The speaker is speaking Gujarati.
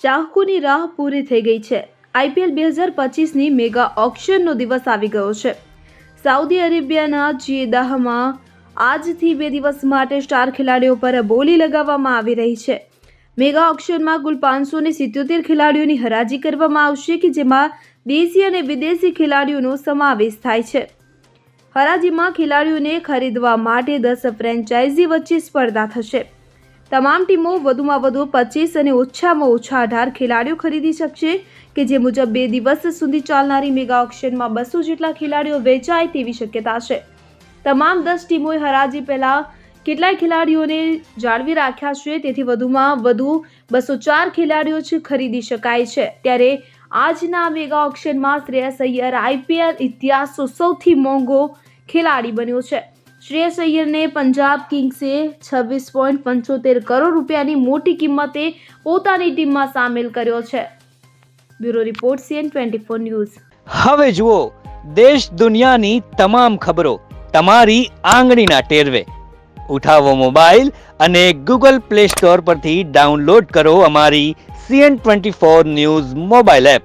ચાહકોની રાહ પૂરી થઈ ગઈ છે। IPL 2025ની મેગા ઓક્શનનો દિવસ આવી ગયો છે। સાઉદી અરેબિયાના જેદાહમાં આજથી 2 દિવસ માટે સ્ટાર ખેલાડીઓ પર બોલી લગાવવામાં આવી રહી છે। મેગા ઓક્શનમાં કુલ 577 ખેલાડીઓની હરાજી કરવામાં આવશે કે જેમાં દેશી અને વિદેશી ખેલાડીઓનો સમાવેશ થાય છે। હરાજીમાં ખેલાડીઓને ખરીદવા માટે 10 ફ્રેન્ચાઇઝી વચ્ચે સ્પર્ધા થશે। તમામ ટીમો વધુમાં વધુ 25 અને ઓછામાં ઓછા 18 ખેલાડીઓ ખરીદી શકશે કે જે મુજબ 2 દિવસ સુધી ચાલનારી મેગા ઓક્શનમાં 200 જેટલા ખેલાડીઓ વેચાય તેવી શક્યતા છે। તમામ 10 ટીમોએ હરાજી પહેલા કેટલાય ખેલાડીઓને જાળવી રાખ્યા છે, તેથી વધુમાં વધુ 204 ખેલાડીઓ જ ખરીદી શકાય છે। ત્યારે આજના મેગા ઓક્શનમાં શ્રેયસ અય્યર IPL ઇતિહાસનો સૌથી મોંઘો ખેલાડી બન્યો છે। શ્રેયસ અય્યરને પંજાબ કિંગ્સે 26.75 કરોડ રૂપિયાની મોટી કિંમતે પોતાની ટીમમાં સામેલ કર્યો છે। Bureau report CN24 news. હવે જુઓ દેશ દુનિયાની તમામ ખબરો તમારી આંગળીના ટેરવે। ઉઠાવો મોબાઈલ અને Google Play Store પરથી ડાઉનલોડ કરો અમારી CN24 ન્યૂઝ મોબાઈલ એપ।